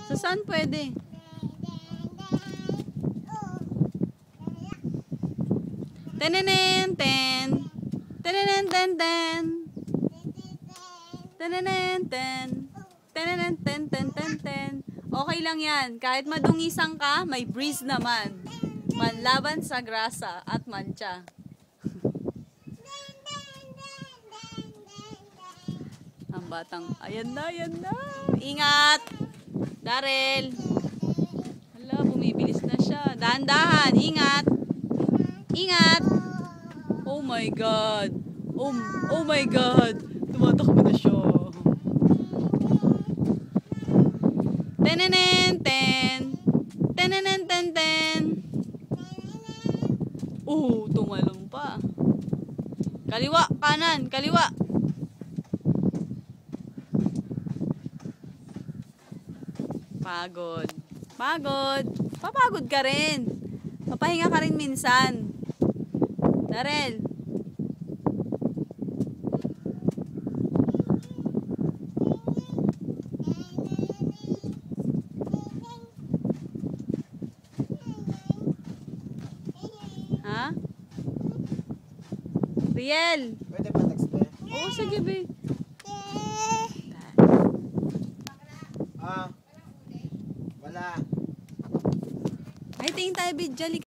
Sa saan pwede? Tenenen ten. Tenenen ten ten. Tenenen ten. Tenenen ten ten ten ten. Okay lang yan. Kahit madungisan ka, may breeze naman. Manlaban sa grasa at mancha. Ang batang, ayan na, ayan na. Ingat! Darrell! Hala, bumibilis na siya. Dahan-dahan, ingat! Ingat! Oh my God! Oh my God! Tumatakbo na siya. Tenenen ten! Tenenen ten ten! Tumalong pa. Kaliwa, kanan, kaliwa. Pagod. Pagod. Papagod ka rin. Papahinga ka rin minsan. Darrell. Ha? Riel. Pwede ba text ba? Oo, sige, be. Wala. Ay, tingin tayo, Bidjali.